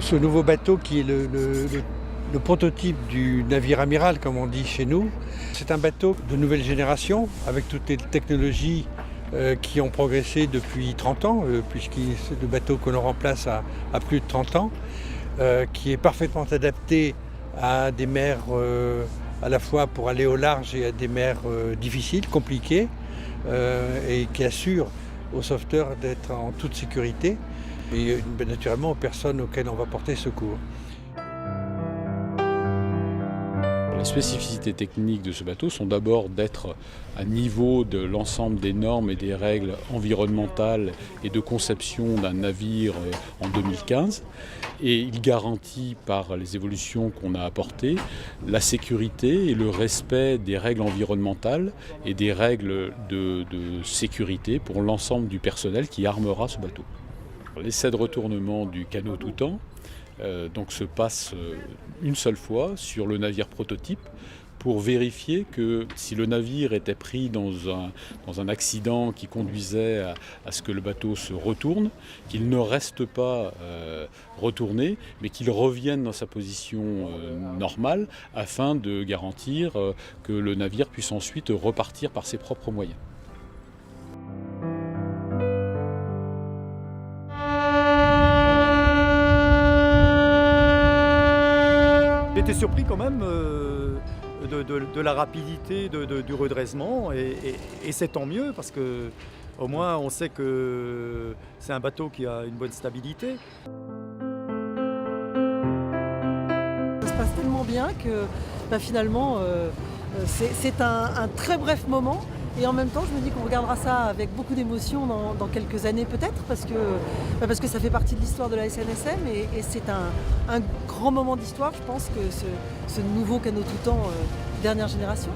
ce nouveau bateau qui est le prototype du navire amiral, comme on dit chez nous. C'est un bateau de nouvelle génération, avec toutes les technologies qui ont progressé depuis 30 ans, puisque c'est le bateau que l'on remplace à plus de 30 ans, qui est parfaitement adapté à des mers à la fois pour aller au large et à des mers difficiles, compliquées, et qui assure aux sauveteurs d'être en toute sécurité et naturellement aux personnes auxquelles on va porter secours. Les spécificités techniques de ce bateau sont d'abord d'être à niveau de l'ensemble des normes et des règles environnementales et de conception d'un navire en 2015. Et il garantit par les évolutions qu'on a apportées la sécurité et le respect des règles environnementales et des règles de sécurité pour l'ensemble du personnel qui armera ce bateau. L'essai de retournement du canot Toutan donc se passe une seule fois sur le navire prototype pour vérifier que si le navire était pris dans un accident qui conduisait à ce que le bateau se retourne, qu'il ne reste pas retourné, mais qu'il revienne dans sa position normale afin de garantir que le navire puisse ensuite repartir par ses propres moyens. J'étais surpris quand même de la rapidité du redressement et c'est tant mieux parce que au moins on sait que c'est un bateau qui a une bonne stabilité. Ça se passe tellement bien que finalement c'est un très bref moment. Et en même temps, je me dis qu'on regardera ça avec beaucoup d'émotion dans quelques années peut-être, parce que ça fait partie de l'histoire de la SNSM et c'est un grand moment d'histoire, je pense, que ce nouveau canot Toutan dernière génération.